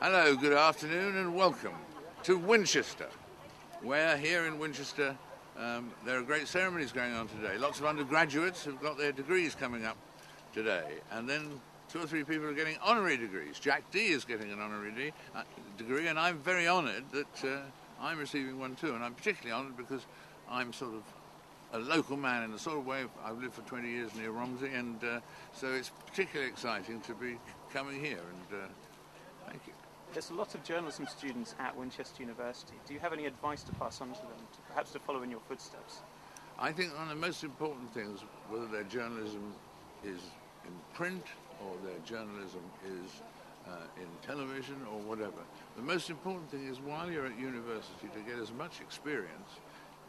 Hello, good afternoon and welcome to Winchester, where here in Winchester there are great ceremonies going on today. Lots of undergraduates who've got their degrees coming up today, and then 2 or 3 people are getting honorary degrees. Jack D is getting an honorary degree, and I'm very honoured that I'm receiving one too, and I'm particularly honoured because I'm sort of a local man in the sort of way. I've lived for 20 years near Romsey, and so it's particularly exciting to be coming here, and thank you. There's a lot of journalism students at Winchester University. Do you have any advice to pass on to them, perhaps to follow in your footsteps? I think one of the most important things, whether their journalism is in print or their journalism is in television or whatever, the most important thing is while you're at university to get as much experience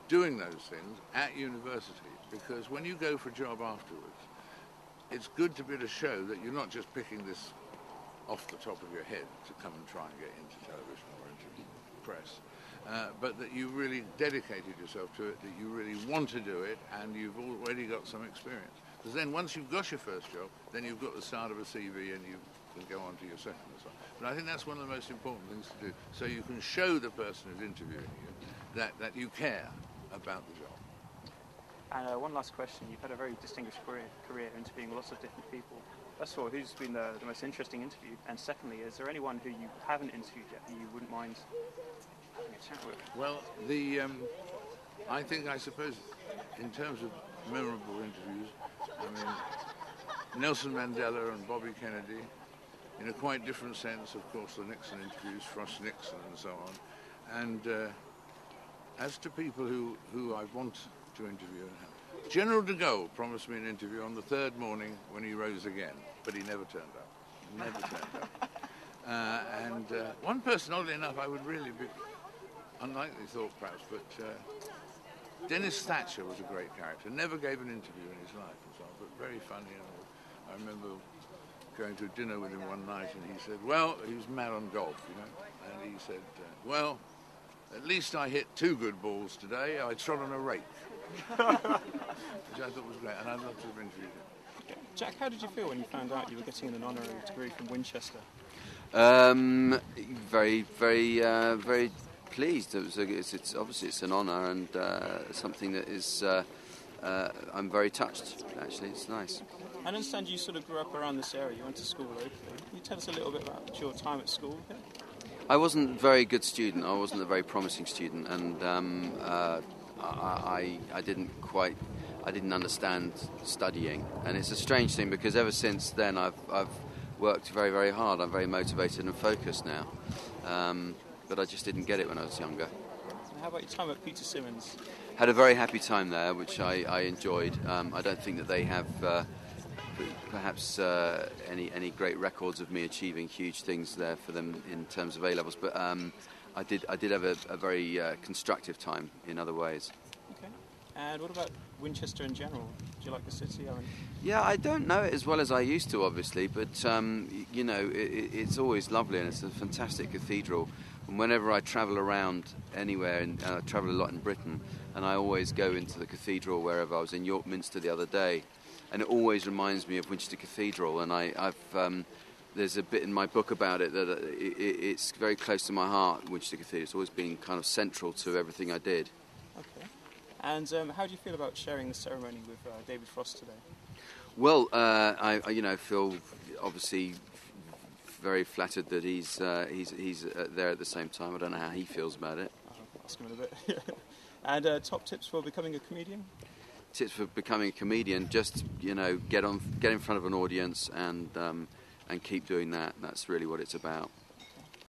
doing those things at university, because when you go for a job afterwards, it's good to be able to show that you're not just picking this off the top of your head to come and try and get into television or into press, but that you really dedicated yourself to it, that you really want to do it, and you've already got some experience. Because then once you've got your first job, then you've got the start of a CV and you can go on to your second and so on. But I think that's one of the most important things to do, so you can show the person who's interviewing you that you care about the job. And one last question. You've had a very distinguished career interviewing lots of different people. First of all, who's been the most interesting interview? And secondly, is there anyone who you haven't interviewed yet who you wouldn't mind having a chat with? Well, I suppose, in terms of memorable interviews, I mean, Nelson Mandela and Bobby Kennedy, in a quite different sense, of course, the Nixon interviews, Frost Nixon and so on. And as to people who I want to interview, General de Gaulle promised me an interview on the 3rd morning when he rose again, but he never turned up. Never turned up. And one person, oddly enough, I would really be unlikely thought perhaps, but Dennis Thatcher was a great character. Never gave an interview in his life and so on, but very funny. And I remember going to dinner with him one night, and he said, well, he was mad on golf, you know, and he said, well, at least I hit 2 good balls today. I trod on a rake. Which I thought was great, and I'd love to have interviewed him. Jack, how did you feel when you found out you were getting an honorary degree from Winchester? Very, very, very pleased. It's obviously it's an honour and something that is. I'm very touched. Actually, it's nice. I understand you sort of grew up around this area. You went to school locally. Can you tell us a little bit about your time at school? I wasn't a very good student. I wasn't a very promising student, and I didn't understand studying. And it's a strange thing because ever since then I've worked very, very hard. I'm very motivated and focused now. But I just didn't get it when I was younger. And how about your time at Peter Symonds? Had a very happy time there, which I enjoyed. I don't think that they have perhaps any great records of me achieving huge things there for them in terms of A-levels, but I did have a very constructive time in other ways. Okay. And what about Winchester in general? Do you like the city? Yeah, I don't know it as well as I used to, obviously, but you know, it's always lovely, and it's a fantastic cathedral. And whenever I travel around anywhere, and I travel a lot in Britain, and I always go into the cathedral wherever. I was in York Minster the other day, and it always reminds me of Winchester Cathedral. And I've there's a bit in my book about it that it's very close to my heart. Winchester Cathedral. It's always been kind of central to everything I did. Okay. And how do you feel about sharing the ceremony with David Frost today? Well, I feel obviously very flattered that he's there at the same time. I don't know how he feels about it. I'll ask him in a bit. And top tips for becoming a comedian? Tips for becoming a comedian: just get in front of an audience and keep doing that. That's really what it's about.